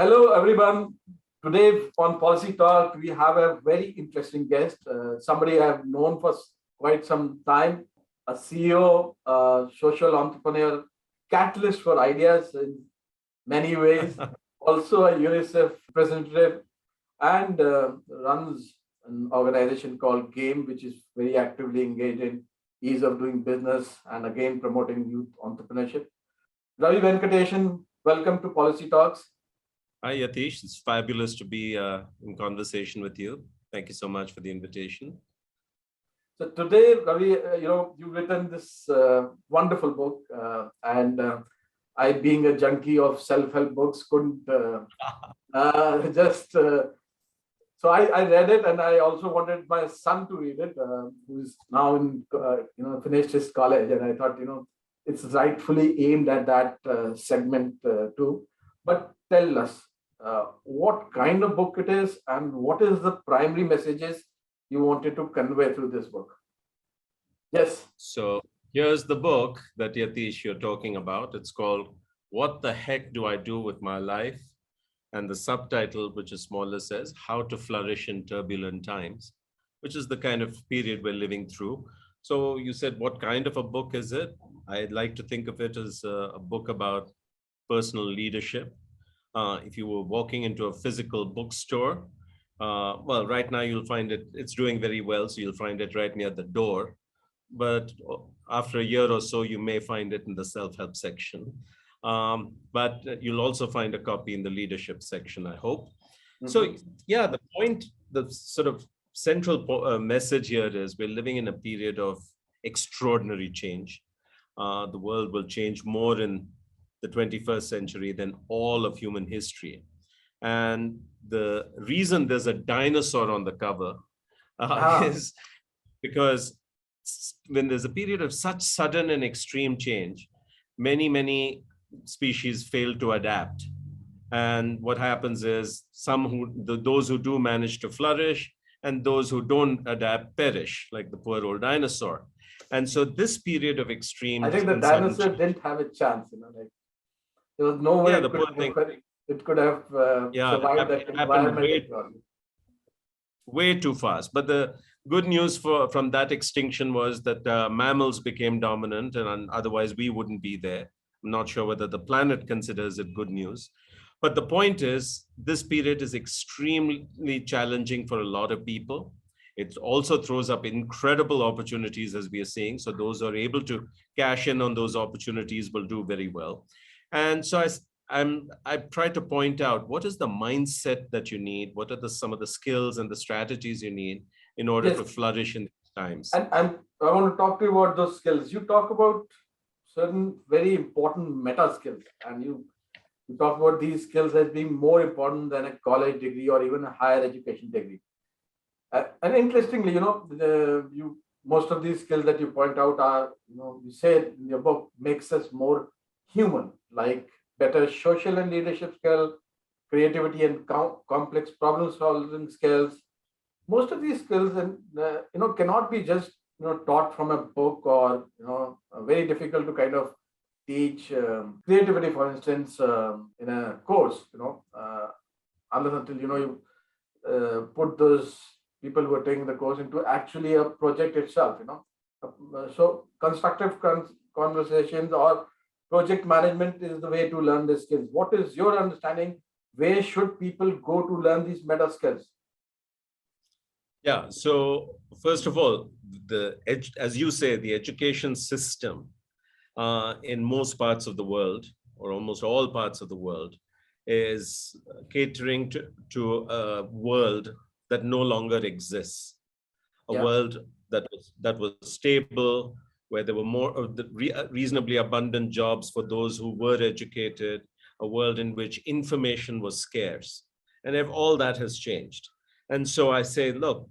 Hello, everyone. Today on Policy Talk, we have a very interesting guest, somebody I've known for quite some time, a CEO, social entrepreneur, catalyst for ideas in many ways, also a UNICEF representative, and runs an organization called GAME, which is very actively engaged in ease of doing business and again promoting youth entrepreneurship. Ravi Venkatesan, welcome to Policy Talks. Hi, Yatish. It's fabulous to be in conversation with you. Thank you so much for the invitation. So today, Ravi, you've written this wonderful book, and I, being a junkie of self-help books, couldn't just. So I read it, and I also wanted my son to read it, who's now in, finished his college, and I thought, it's rightfully aimed at that segment too. But tell us what kind of book it is and what is the primary messages you wanted to convey through this book. Yes. So here's the book that Yatish you're talking about. It's called What the Heck Do I Do with My Life? And the subtitle, which is smaller, says How to Flourish in Turbulent Times, which is the kind of period we're living through. So you said, what kind of a book is it? I'd like to think of it as a book about personal leadership. If you were walking into a physical bookstore, well, right now you'll find it's doing very well, so you'll find it right near the door. But after a year or so, you may find it in the self-help section. But you'll also find a copy in the leadership section, I hope. Mm-hmm. So yeah, the sort of central message here is we're living in a period of extraordinary change. The world will change more in the 21st century than all of human history. And the reason there's a dinosaur on the cover is because when there's a period of such sudden and extreme change, many species fail to adapt. And what happens is those who do manage to flourish and those who don't adapt perish, like the poor old dinosaur. And so this period of extreme... I think the dinosaur didn't have a chance, there was no way it could have survived that environment. Way too fast. But the good news from that extinction was that mammals became dominant, and otherwise we wouldn't be there. I'm not sure whether the planet considers it good news. But the point is, this period is extremely challenging for a lot of people. It also throws up incredible opportunities, as we are seeing. So those who are able to cash in on those opportunities will do very well. And so I try to point out what is the mindset that you need, what are some of the skills and the strategies you need in order to flourish in these times. And I want to talk to you about those skills. You talk about certain very important meta skills, and you talk about these skills as being more important than a college degree or even a higher education degree. And interestingly, most of these skills that you point out are, you say in your book, makes us more human, like better social and leadership skill, creativity and complex problem solving skills. Most of these skills, cannot be just taught from a book or very difficult to kind of teach. Creativity, for instance, in a course, unless until you put those people who are taking the course into actually a project itself. So constructive conversations or project management is the way to learn these skills. What is your understanding? Where should people go to learn these meta skills? Yeah, so first of all, as you say, the education system in most parts of the world, or almost all parts of the world, is catering to a world that no longer exists. A world that was stable, where there were more of the reasonably abundant jobs for those who were educated, a world in which information was scarce. And all that has changed. And so I say, look,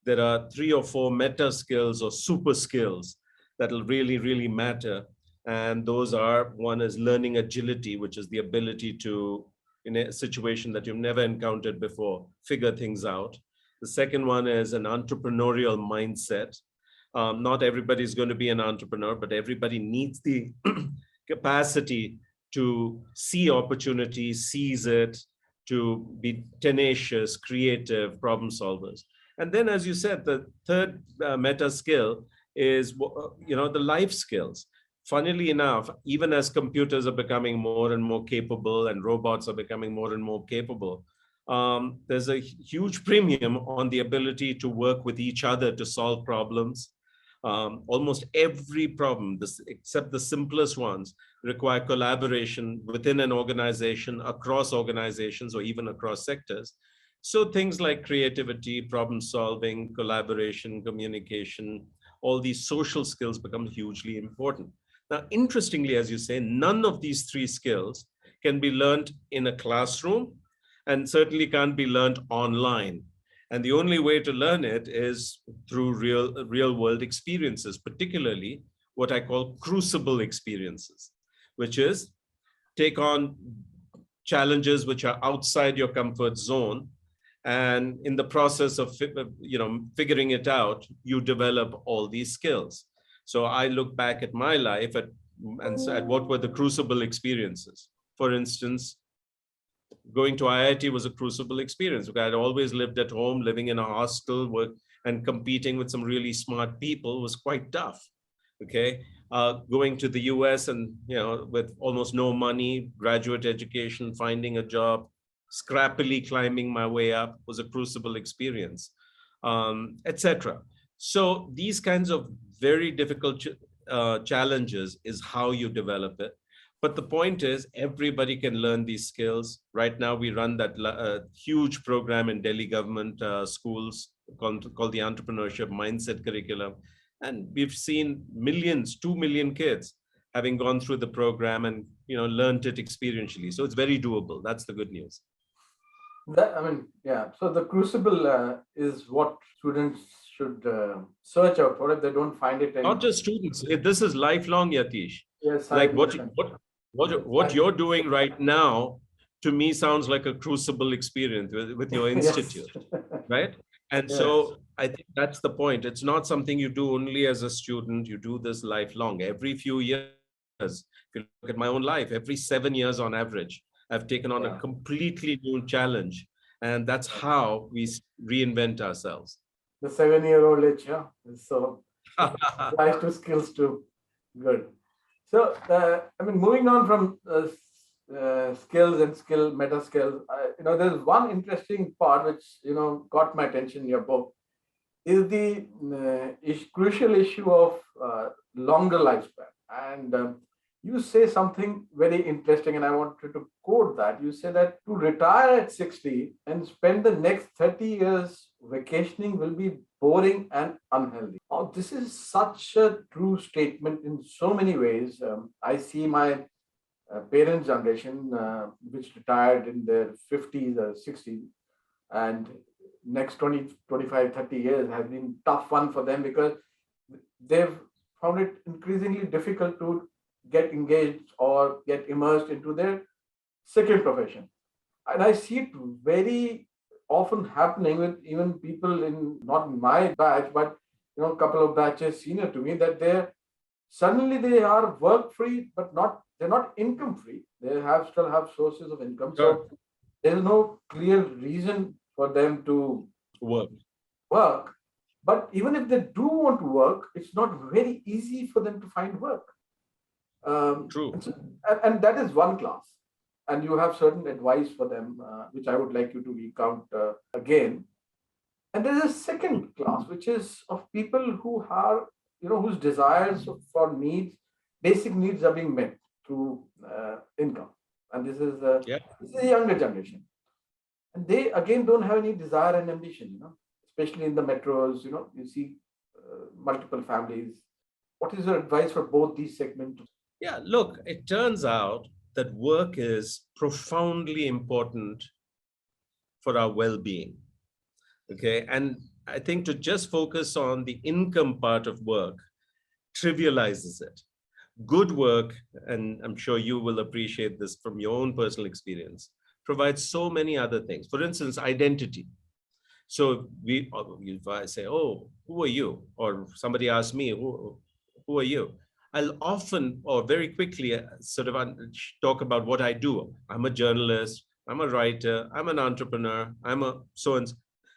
there are 3 or 4 meta skills or super skills that will really, really matter. And those are, one is learning agility, which is the ability to, in a situation that you've never encountered before, figure things out. The second one is an entrepreneurial mindset. Not everybody is going to be an entrepreneur, but everybody needs the capacity to see opportunity, seize it, to be tenacious, creative problem solvers. And then, as you said, the third meta skill is, the life skills. Funnily enough, even as computers are becoming more and more capable and robots are becoming more and more capable, there's a huge premium on the ability to work with each other to solve problems. Almost every problem, except the simplest ones, require collaboration within an organization, across organizations, or even across sectors. So things like creativity, problem solving, collaboration, communication, all these social skills become hugely important. Now, interestingly, as you say, none of these three skills can be learned in a classroom and certainly can't be learned online. And the only way to learn it is through real world experiences, particularly what I call crucible experiences, which is take on challenges which are outside your comfort zone. And in the process of figuring it out, you develop all these skills. So I look back at my life and said, what were the crucible experiences? For instance, going to IIT was a crucible experience because I'd always lived at home, living in a hostel, and competing with some really smart people was quite tough. Okay, going to the US and with almost no money, graduate education, finding a job, scrappily climbing my way up was a crucible experience, etc. So these kinds of very difficult challenges is how you develop it. But the point is, everybody can learn these skills. Right now, we run that huge program in Delhi government schools called the Entrepreneurship Mindset Curriculum. And we've seen millions, 2 million kids having gone through the program and learned it experientially. So it's very doable. That's the good news. So the Crucible is what students should search out for if they don't find it anymore. Not just students. This is lifelong, Yatish. Yes, like what you're doing right now, to me, sounds like a crucible experience with your institute, right? And so I think that's the point. It's not something you do only as a student. You do this lifelong. Every few years, if you look at my own life, every 7 years on average, I've taken on a completely new challenge. And that's how we reinvent ourselves. The 7-year-old age, so applies to skills too. Good. So, moving on from skills and meta skills, there's one interesting part which, caught my attention in your book, is the crucial issue of longer lifespan. And you say something very interesting, and I wanted to quote that. You say that to retire at 60 and spend the next 30 years vacationing will be boring and unhealthy. Oh, this is such a true statement in so many ways. I see my parents' generation, which retired in their 50s or 60s, and next 20, 25, 30 years has been tough one for them because they've found it increasingly difficult to get engaged or get immersed into their second profession. And I see it very often happening with even people not in my batch, but a couple of batches senior to me, that suddenly they are work free, but they're not income free. They still have sources of income. So there's no clear reason for them to work. But even if they do want to work, it's not very easy for them to find work. True. And that is one class. And you have certain advice for them, which I would like you to recount again. And there is a second class, which is of people who are, whose desires for basic needs are being met through income. And this is a younger generation. And they, again, don't have any desire and ambition, especially in the metros, you see multiple families. What is your advice for both these segments? Yeah, look, it turns out that work is profoundly important for our well-being. Okay, and I think to just focus on the income part of work trivializes it. Good work, and I'm sure you will appreciate this from your own personal experience, provides so many other things. For instance, identity. So if I say, oh, who are you? Or somebody asks me, who are you? I'll often or very quickly sort of talk about what I do. I'm a journalist, I'm a writer, I'm an entrepreneur, I'm a so and so.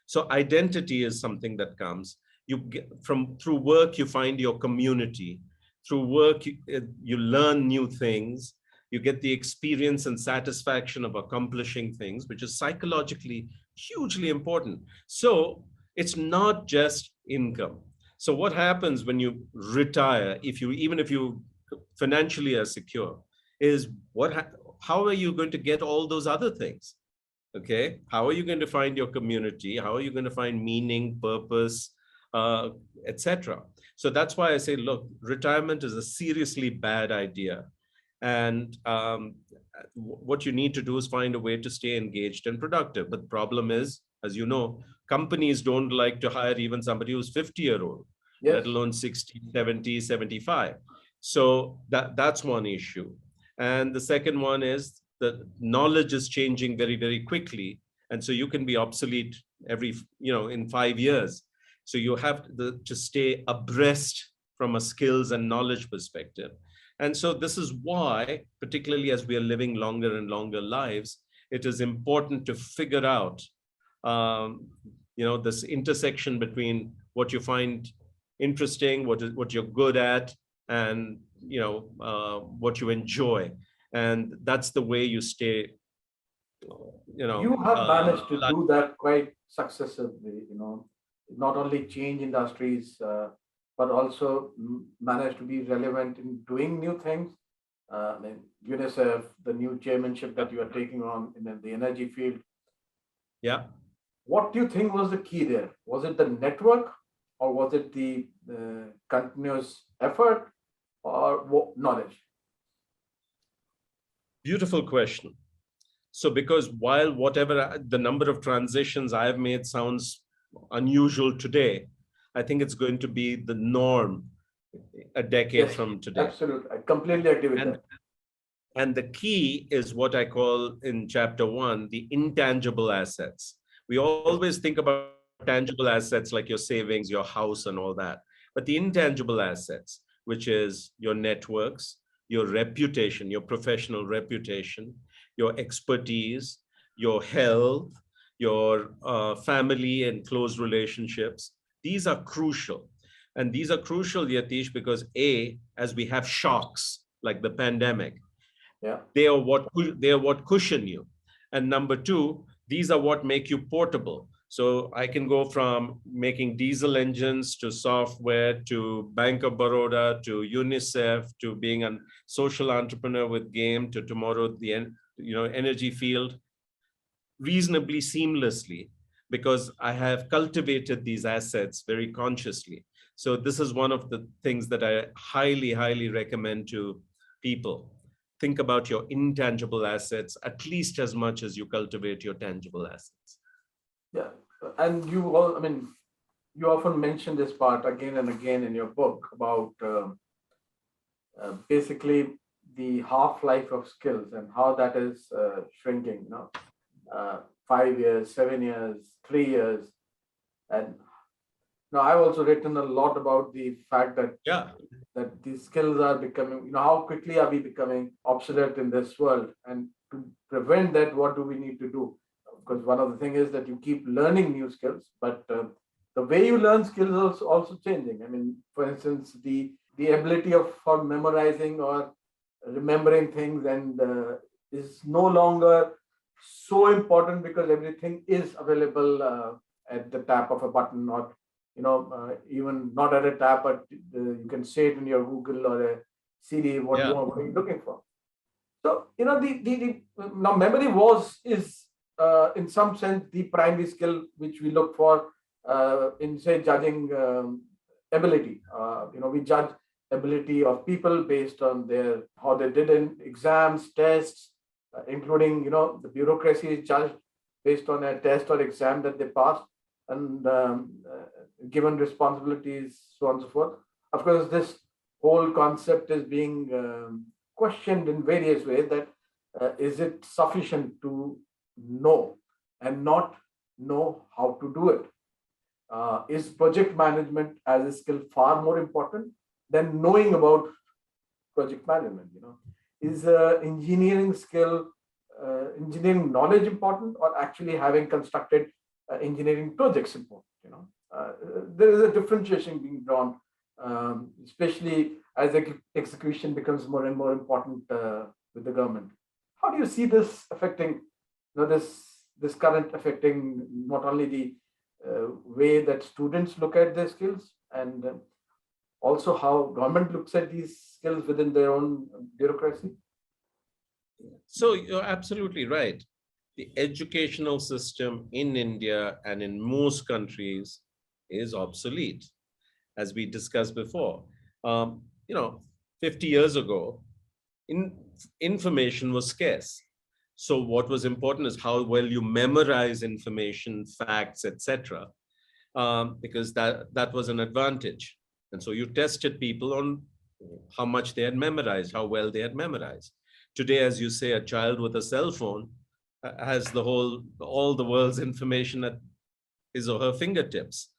So identity is something that comes. You get from through work, you find your community. Through work, you learn new things. You get the experience and satisfaction of accomplishing things, which is psychologically hugely important. So it's not just income. So what happens when you retire, if you even if you financially are secure, is how are you going to get all those other things? Okay, how are you going to find your community? How are you going to find meaning, purpose, uh, etc.? So that's why I say, look, retirement is a seriously bad idea, and what you need to do is find a way to stay engaged and productive. But the problem is, as you know, companies don't like to hire even somebody who's 50-year-old, let Yes. alone 60, 70, 75. So that's one issue. And the second one is that knowledge is changing very, very quickly. And so you can be obsolete in 5 years. So you have to stay abreast from a skills and knowledge perspective. And so this is why, particularly as we are living longer and longer lives, it is important to figure out, this intersection between what you find interesting, what you're good at, and what you enjoy, and that's the way you stay. You know, You have managed to like- do that quite successively, not only change industries, but also manage to be relevant in doing new things. I mean, UNICEF, the new chairmanship that you are taking on in the energy field. yeah. What do you think was the key there? Was it the network, or was it the continuous effort, or knowledge? Beautiful question. So, because while whatever the number of transitions I've made sounds unusual today, I think it's going to be the norm a decade Yes, from today. absolutely. I completely agree with And that. And the key is what I call in chapter 1, the intangible assets. We always think about tangible assets like your savings, your house, and all that. But the intangible assets, which is your networks, your reputation, your professional reputation, your expertise, your health, your family and close relationships, these are crucial. And these are crucial, Yatish, because as we have shocks like the pandemic, Yeah. they are what cushion you. And number two, these are what make you portable. So I can go from making diesel engines to software to Bank of Baroda to UNICEF to being a social entrepreneur with game to tomorrow the energy field reasonably seamlessly, because I have cultivated these assets very consciously. So this is one of the things that I highly, highly recommend to people. Think about your intangible assets at least as much as you cultivate your tangible assets. Yeah. And you often mention this part again and again in your book about basically the half-life of skills and how that is shrinking, 5 years, 7 years, 3 years. And now I've also written a lot about the fact that Yeah. that these skills are becoming, how quickly are we becoming obsolete in this world? And to prevent that, what do we need to do? Because one of the things is that you keep learning new skills, but the way you learn skills is also changing. I mean, for instance, the ability for memorizing or remembering things and is no longer so important because everything is available at the tap of a button, or even not at a tap, but you can say it in your Google or a Siri what Yeah. what are you looking for. So the now memory is in some sense the primary skill which we look for in say judging ability. We judge ability of people based on their how they did in exams, tests, including the bureaucracy is judged based on a test or exam that they passed, and given responsibilities, so on and so forth. Of course, this whole concept is being questioned in various ways, that is it sufficient to know and not know how to do it? Is project management as a skill far more important than knowing about project management? Is engineering skill engineering knowledge important, or actually having constructed engineering projects important? There is a differentiation being drawn, especially as execution becomes more and more important with the government. How do you see this affecting, this current affecting not only the way that students look at their skills, and also how government looks at these skills within their own bureaucracy? So you're absolutely right. The educational system in India and in most countries is obsolete, as we discussed before. 50 years ago, information was scarce. So what was important is how well you memorize information, facts, etc., because that was an advantage. And so you tested people on how much they had memorized, how well they had memorized. Today, as you say, a child with a cell phone has all the world's information at his or her fingertips.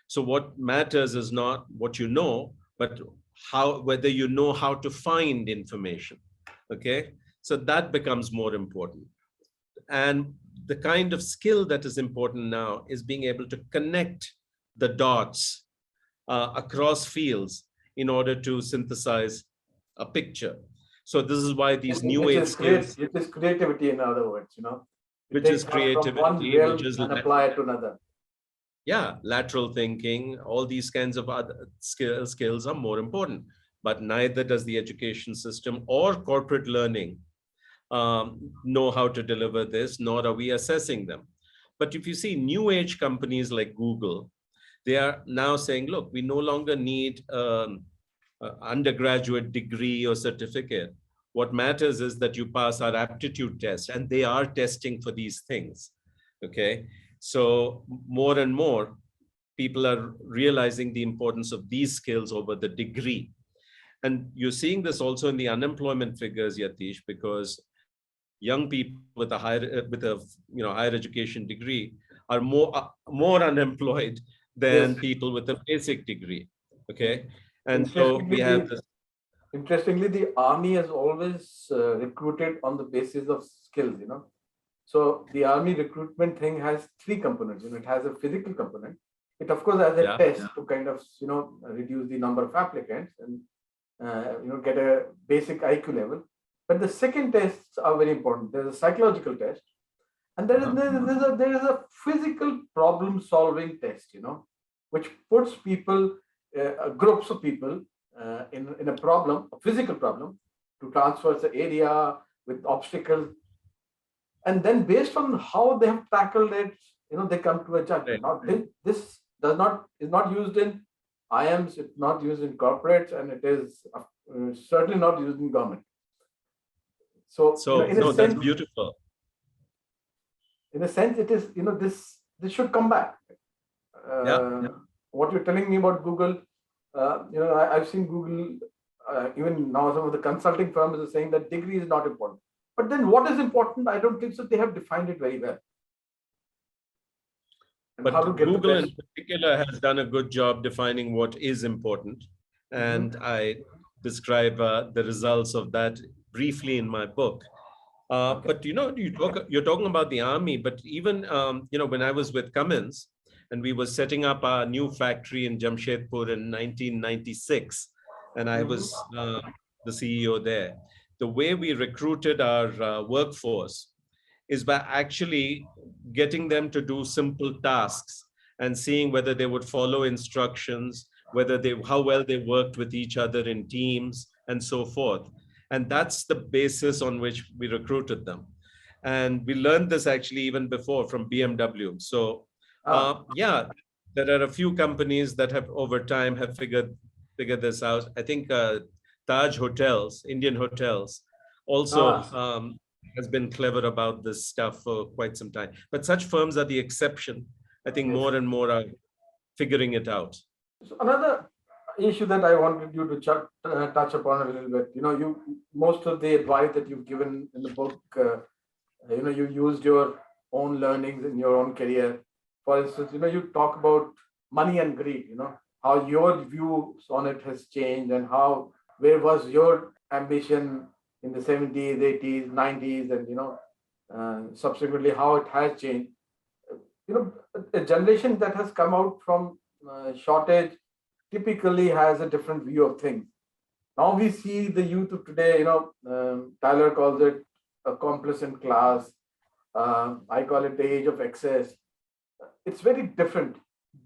So what matters is not what you know, but whether you know how to find information. Okay, so that becomes more important. And the kind of skill that is important now is being able to connect the dots across fields in order to synthesize a picture. So this is why these new age skills, it is creativity, in other words, which is from one creativity, realm which is and apply it to another. yeah, lateral thinking, all these kinds of other skills are more important. But neither does the education system or corporate learning know how to deliver this, nor are we assessing them. But if you see new age companies like Google, they are now saying, look, we no longer need undergraduate degree or certificate. What matters is that you pass our aptitude test, and they are testing for these things. Okay, so more and more people are realizing the importance of these skills over the degree. And you're seeing this also in the unemployment figures, Yatish, because young people with a higher education degree are more unemployed than Yes. people with a basic degree. Okay, and so Interestingly, we have this. the army has always recruited on the basis of skills. So the army recruitment thing has three components. It has a physical component. It of course has a test to kind of reduce the number of applicants and get a basic IQ level. But the second tests are very important. There's a psychological test, and there is a physical problem solving test, which puts people, groups of people, in a problem, a physical problem, to traverse the area with obstacles, and then based on how they have tackled it, they come to a judgment. Now, this is not used in IMs, it's not used in corporates, and it is certainly not used in government. So in a sense, that's beautiful. In a sense, it is, this should come back. What you're telling me about Google, I've seen Google, even now some of the consulting firms are saying that degree is not important. But then what is important? I don't think so. They have defined it very well. And but Google in particular has done a good job defining what is important. And I describe the results of that briefly in my book. But you're talking about the army, but even when I was with Cummins and we were setting up our new factory in Jamshedpur in 1996, and I was the CEO there, the way we recruited our workforce is by actually getting them to do simple tasks and seeing whether they would follow instructions, how well they worked with each other in teams, and so forth. And that's the basis on which we recruited them. And we learned this actually even before from BMW. So there are a few companies that have over time have figured this out. I think Taj Hotels, Indian Hotels, also has been clever about this stuff for quite some time. But such firms are the exception. I think more and more are figuring it out. So another issue that I wanted you to touch upon a little bit, most of the advice that you've given in the book, you used your own learnings in your own career. For instance, you talk about money and greed, how your views on it has changed, and where was your ambition in the 70s, 80s, 90s, and subsequently how it has changed. A generation that has come out from shortage typically has a different view of things. Now we see the youth of today, Tyler calls it a complacent class. I call it the age of excess. It's very different.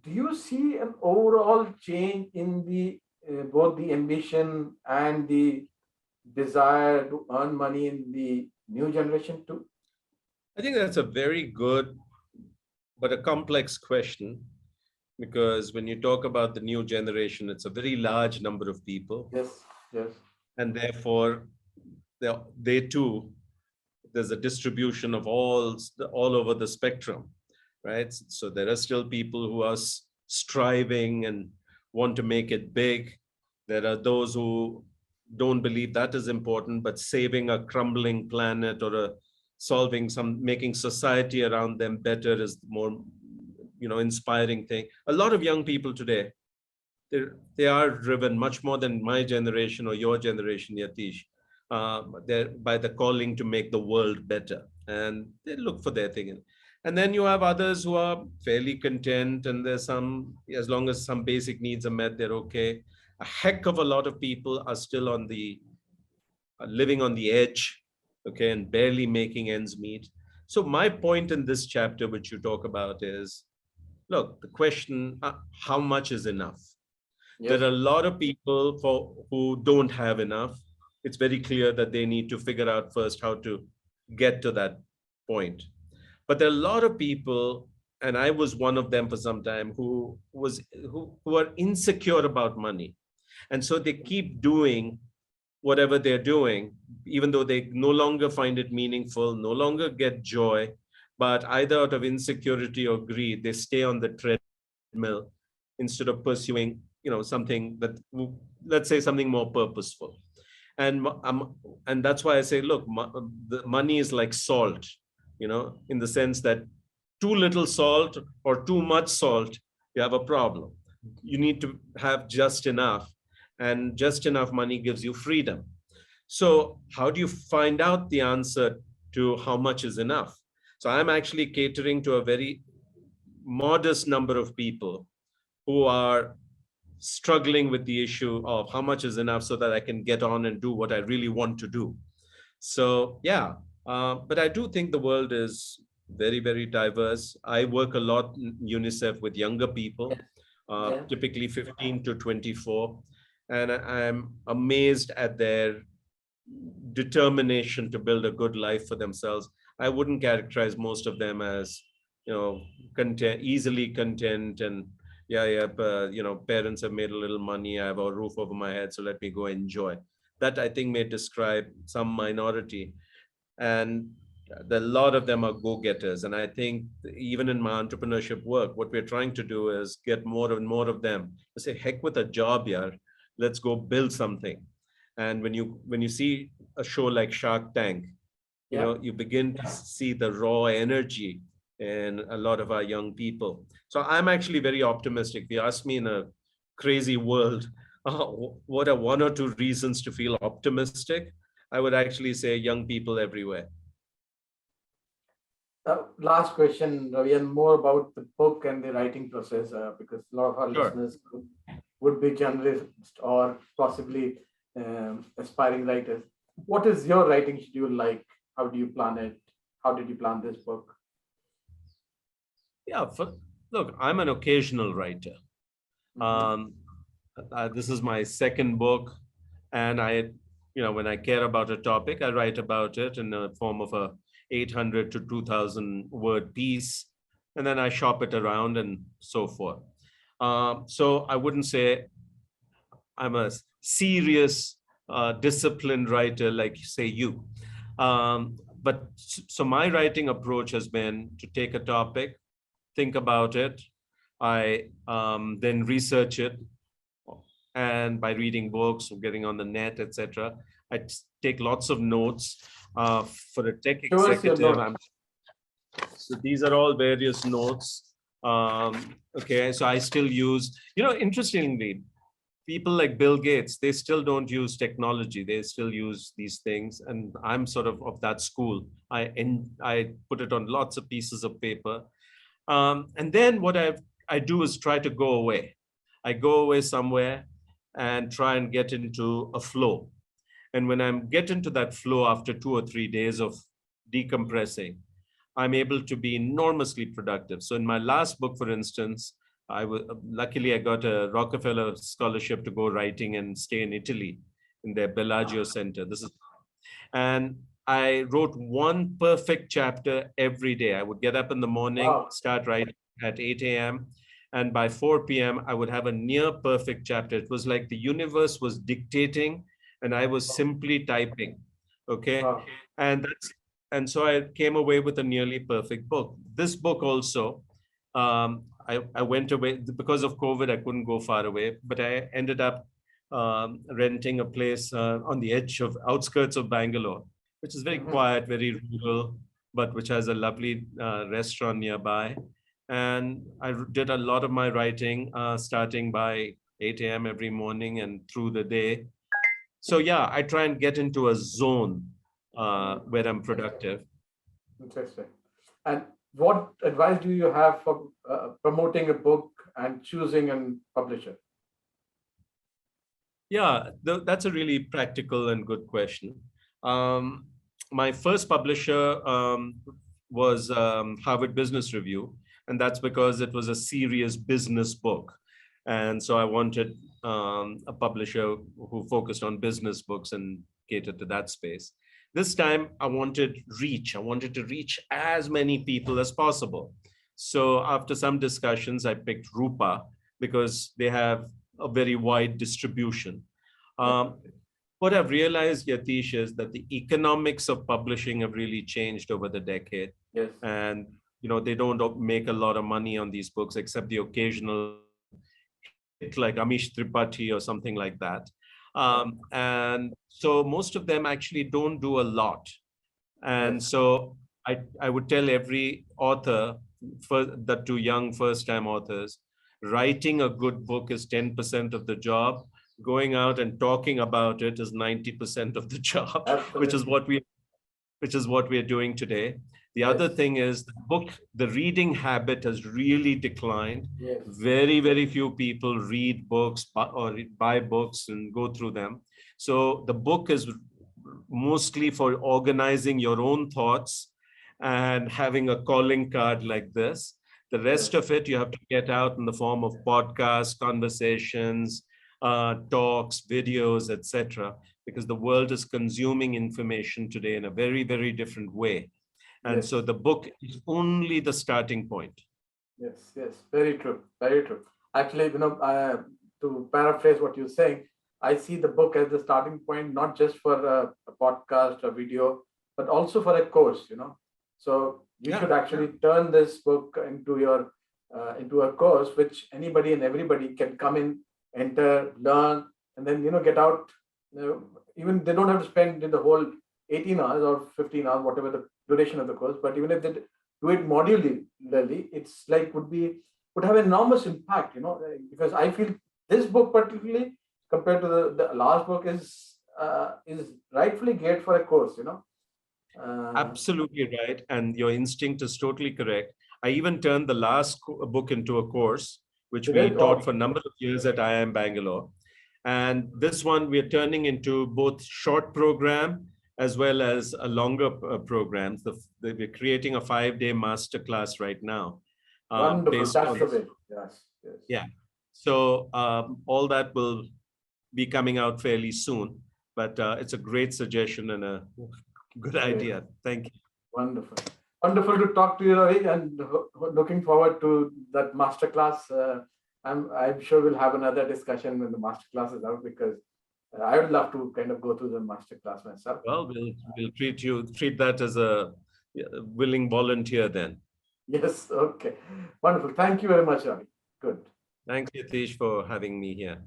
Do you see an overall change in the both the ambition and the desire to earn money in the new generation too? I think that's a very good but a complex question, because when you talk about the new generation, it's a very large number of people, Yes, yes, and therefore they too, there's a distribution of all over the spectrum, right? So there are still people who are striving and want to make it big. There are those who don't believe that is important, but saving a crumbling planet or making society around them better is more, inspiring thing. A lot of young people today, they are driven much more than my generation or your generation, Yatish. They're by the calling to make the world better, and they look for their thing. And then you have others who are fairly content, and there's some, as long as some basic needs are met, they're okay. A heck of a lot of people are still living on the edge, okay, and barely making ends meet. So my point in this chapter, which you talk about, is, look, the question, how much is enough? yes, There are a lot of people who don't have enough. It's very clear that they need to figure out first how to get to that point. But there are a lot of people, and I was one of them for some time, who are insecure about money. And so they keep doing whatever they're doing, even though they no longer find it meaningful, no longer get joy, but either out of insecurity or greed, they stay on the treadmill instead of pursuing, something that, let's say, something more purposeful. And that's why I say, look, the money is like salt, in the sense that too little salt or too much salt, you have a problem. You need to have just enough, and just enough money gives you freedom. So how do you find out the answer to how much is enough? So I'm actually catering to a very modest number of people who are struggling with the issue of how much is enough so that I can get on and do what I really want to do. So yeah, but I do think the world is very, very diverse. I work a lot in UNICEF with younger people, yeah, typically 15 to 24, and I'm amazed at their determination to build a good life for themselves. I wouldn't characterize most of them as, content, easily content, and parents have made a little money, I have a roof over my head, so let me go enjoy. That, I think, may describe some minority. And a lot of them are go-getters. And I think even in my entrepreneurship work, what we're trying to do is get more and more of them to say, heck with a job here, let's go build something. And when you see a show like Shark Tank, yeah. you begin to see the raw energy in a lot of our young people. So I'm actually very optimistic. If you ask me, in a crazy world, what are one or two reasons to feel optimistic? I would actually say young people everywhere. Last question, Ravi, and more about the book and the writing process, because a lot of our Sure. listeners would be journalists or possibly aspiring writers. What is your writing schedule like? How do you plan it? How did you plan this book? Yeah, look, I'm an occasional writer. Mhm. This is my second book, and when I care about a topic, I write about it in the form of a 800 to 2,000 word piece, and then I shop it around and so forth. So I wouldn't say I'm a serious, disciplined writer like, say, you. But so my writing approach has been to take a topic, think about it. I then research it, and by reading books, getting on the net, etc. I take lots of notes. For a tech Show us your executive, notes. so these are all various notes. Okay, so I still use, interestingly, people like Bill Gates, they still don't use technology. They still use these things. And I'm sort of that school. I put it on lots of pieces of paper. And then what I do is try to go away. I go away somewhere and try and get into a flow. And when I get into that flow after 2 or 3 days of decompressing, I'm able to be enormously productive. So in my last book, for instance, luckily I got a Rockefeller scholarship to go writing and stay in Italy in their Bellagio Center. And I wrote one perfect chapter every day. I would get up in the morning, Wow. start writing at 8 a.m. And by 4 p.m., I would have a near perfect chapter. It was like the universe was dictating and I was simply typing. Okay. Wow. And so I came away with a nearly perfect book. This book also, I went away because of COVID. I couldn't go far away, but I ended up renting a place on the outskirts of Bangalore, which is very quiet, very rural, but which has a lovely restaurant nearby. And I did a lot of my writing starting by 8 a.m. every morning and through the day. So yeah, I try and get into a zone where I'm productive. Interesting. And what advice do you have for promoting a book and choosing a publisher? Yeah, that's a really practical and good question. My first publisher was Harvard Business Review, and that's because it was a serious business book. And so I wanted a publisher who focused on business books and catered to that space. This time I wanted reach. I wanted to reach as many people as possible. So after some discussions, I picked Rupa because they have a very wide distribution. What I've realized, Yatish, is that the economics of publishing have really changed over the decade. Yes. And they don't make a lot of money on these books except the occasional hit like Amish Tripathi or something like that. And so most of them actually don't do a lot. And so I would tell every author, the two young first-time authors, writing a good book is 10% of the job. Going out and talking about it is 90% of the job, which is what we are doing today. The other thing is the reading habit has really declined. Yes. Very, very few people read books or buy books and go through them. So the book is mostly for organizing your own thoughts and having a calling card like this. The rest of it, you have to get out in the form of podcasts, conversations, talks, videos, etc., because the world is consuming information today in a very, very different way. And so the book is only the starting point. Yes, very true, very true. Actually, to paraphrase what you're saying, I see the book as the starting point, not just for a podcast or video, but also for a course. So you should actually turn this book into a course which anybody and everybody can come in, enter, learn, and then get out. Even they don't have to spend the whole 18 hours or 15 hours, whatever the duration of the course. But even if they do it modularly, it's like would have enormous impact. Because I feel this book particularly compared to the last book is rightfully geared for a course. Absolutely right, and your instinct is totally correct. I even turned the last book into a course, which we taught for a number of years at IIM Bangalore. And this one we're turning into both short program as well as a longer programs. We're creating a 5-day masterclass right now. Wonderful, that's the way. Yes. Yeah. So all that will be coming out fairly soon, but it's a great suggestion and a good idea. Thank you. Wonderful. Wonderful to talk to you, Ravi, and looking forward to that masterclass. I'm sure we'll have another discussion when the masterclass is out, because I would love to kind of go through the masterclass myself. Well, we'll treat that as a willing volunteer then. Yes. Okay. Wonderful. Thank you very much, Ravi. Good. Thanks, Yatish, for having me here.